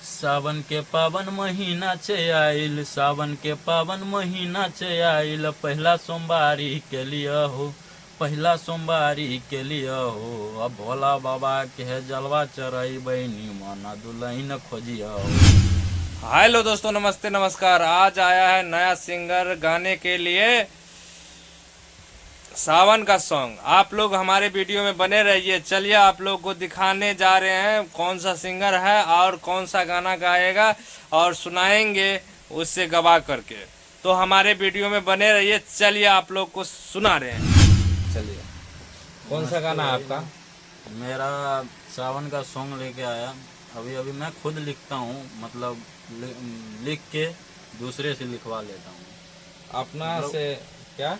सावन के पावन महीना छे आइल, सावन के पावन महीना छे आइल, पहला सोमवारी के लिए हो, पहला सोमवारी के लिए हो। अब भोला बाबा के जलवा चढ़ाई बहनी माना दुल्हन खोजिया हो। हेलो दोस्तों, नमस्ते नमस्कार। आज आया है नया सिंगर गाने के लिए सावन का सॉन्ग। आप लोग हमारे वीडियो में बने रहिए। चलिए आप लोग को दिखाने जा रहे हैं कौन सा सिंगर है और कौन सा गाना गाएगा और सुनाएंगे उससे गवा करके। तो हमारे वीडियो में बने रहिए। चलिए आप लोग को सुना रहे हैं। चलिए, कौन सा गाना है आपका? मेरा सावन का सॉन्ग लेके आया। अभी मैं खुद लिखता हूँ, मतलब लिख के दूसरे से लिखवा लेता हूँ। अपना से क्या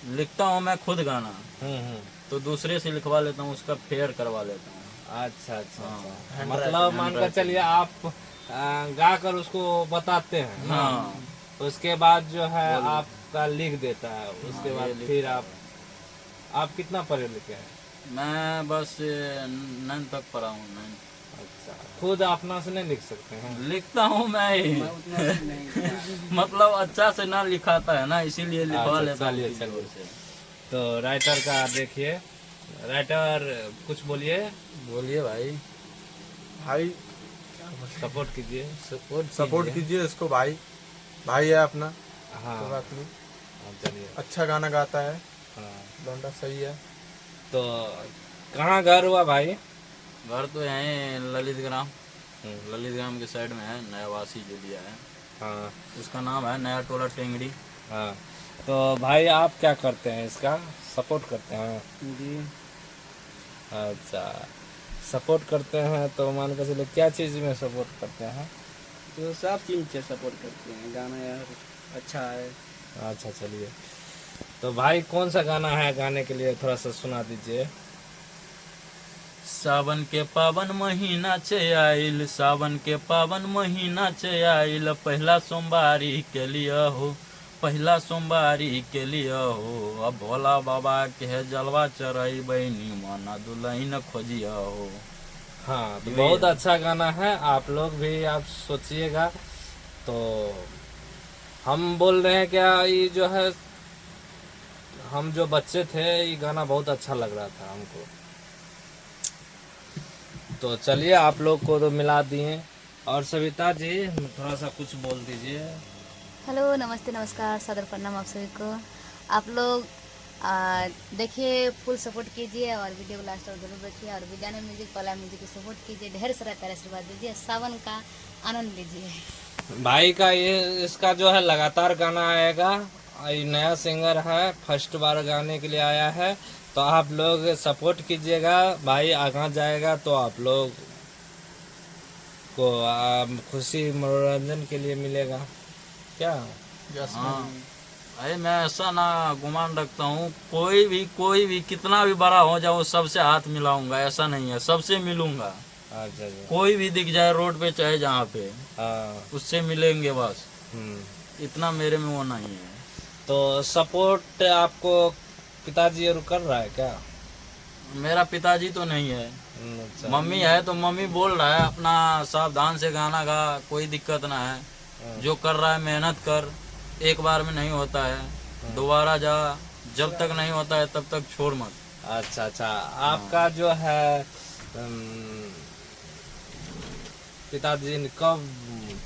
लिखता हूँ मैं खुद गाना, हम्म। तो दूसरे से लिखवा लेता हूँ, उसका फेयर करवा लेता हूँ। अच्छा अच्छा हाँ। अच्छा। मतलब मानकर चलिए आप गा कर उसको बताते हैं ना? हाँ। उसके बाद जो है आपका लिख देता है। उसके बाद ये फिर आप कितना पढ़े लिखे हैं? मैं बस 9 तक पढ़ा हूँ। 9 अच्छा, खुद अपना से नहीं लिख सकते हैं? लिखता हूँ मैं ही। मतलब अच्छा से ना लिखाता है ना, इसीलिए लिखवा अच्छा, लेता हूँ चलिए, किसी चलिए। और से। तो राइटर का देखिए, राइटर कुछ बोलिए। बोलिए भाई। भाई सपोर्ट कीजिए। सपोर्ट कीजिए इसको। भाई है अपना। हाँ कोई बात नहीं। चलिए। अच्छा गाना गाता है, हाँ, लौंडा सही है। तो कहाँ घर हुआ भाई? घर तो यहीं ललित ग्राम के साइड में है। नया वासी जो दिया है, हाँ उसका नाम है नया टोला टेंगड़ी। हाँ। तो भाई आप क्या करते हैं? इसका सपोर्ट करते हैं जी। अच्छा, सपोर्ट करते हैं तो मान कर चलिए क्या चीज़ में सपोर्ट करते हैं? तो सब चीज से सपोर्ट करते हैं। गाना यार अच्छा है। अच्छा चलिए। तो भाई कौन सा गाना है गाने के लिए, थोड़ा सा सुना दीजिए। सावन के पावन महीना छे आइल, सावन के पावन महीना छे आइल, पहला सोमवारी के लिए हो, पहला सोमवारी के लिए हो। अब भोला बाबा के जलवा चढ़ाई बहनी माना दुल्हन खोजिया हो। हाँ, तो बहुत अच्छा गाना है। आप लोग भी आप सोचिएगा। तो हम बोल रहे हैं क्या, ये जो है हम जो बच्चे थे, ये गाना बहुत अच्छा लग रहा था हमको। तो चलिए आप लोग को तो मिला दिए। और सविता जी थोड़ा सा कुछ बोल दीजिए। हेलो, नमस्ते नमस्कार, सादर प्रणाम आप सभी को। आप लोग देखिए, फुल सपोर्ट कीजिए और वीडियो को लास्ट तक जरूर देखिए। और विज्ञान म्यूजिक, पला म्यूजिक को सपोर्ट कीजिए। ढेर सारा प्यार आशीर्वाद दीजिए। सावन का आनंद लीजिए। भाई का ये इसका जो है लगातार गाना आएगा। ये नया सिंगर है, फर्स्ट बार गाने के लिए आया है। तो आप लोग सपोर्ट कीजिएगा। भाई आगे जाएगा तो आप लोग को खुशी मनोरंजन के लिए मिलेगा क्या? हाँ, अरे मैं ऐसा ना गुमान रखता हूँ, कोई भी कितना भी बड़ा हो जाए, वो सबसे हाथ मिलाऊंगा। ऐसा नहीं है, सबसे मिलूंगा। अच्छा जी। कोई भी दिख जाए रोड पे चाहे जहाँ पे, हाँ। उससे मिलेंगे बस। हम्म। इतना मेरे में वो नहीं है। तो सपोर्ट आपको पिताजी और कर रहा है क्या? मेरा पिताजी तो नहीं है, अच्छा। मम्मी है। तो मम्मी बोल रहा है अपना सावधान से गाना गा, कोई दिक्कत ना है। जो कर रहा है मेहनत कर, एक बार में नहीं होता है, दोबारा जा। जब तक नहीं होता है तब तक छोड़ मत। अच्छा अच्छा। आपका जो है पिताजी ने कब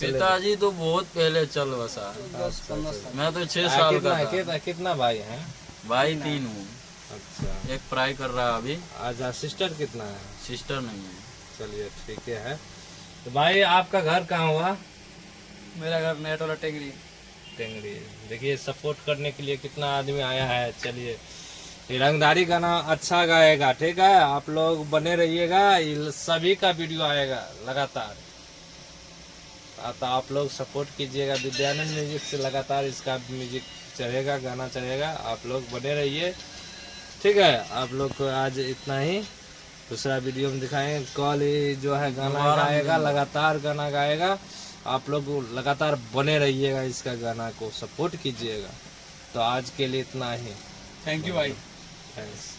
पिताजी तो बहुत पहले चल बसा। 10-15 साल। मैं तो 6 साल का था। कितना भाई हैं? भाई 3 हूँ। अच्छा। एक पढ़ाई कर रहा है अभी। अच्छा, सिस्टर कितना है? सिस्टर नहीं है। चलिए ठीक है। तो भाई आपका घर कहाँ हुआ? मेरा घर नया टोला टेंगरी। टेंगड़ी। देखिए सपोर्ट करने के लिए कितना आदमी आया है। चलिए, ये रंगदारी गाना अच्छा गाएगा, ठीक है? आप लोग बने रहिएगा, ये सभी का वीडियो आएगा लगातार। तो आप लोग सपोर्ट कीजिएगा। विद्यानंद म्यूजिक से लगातार इसका म्यूजिक चढ़ेगा, गाना चढ़ेगा। आप लोग बने रहिए, ठीक है? आप लोग को आज इतना ही। दूसरा वीडियो में दिखाएंगे। कल ये जो है गाना गाएगा, लगातार गाना गाएगा। आप लोग लगातार बने रहिएगा, इसका गाना को सपोर्ट कीजिएगा। तो आज के लिए इतना ही। थैंक यू भाई। थैंक्स।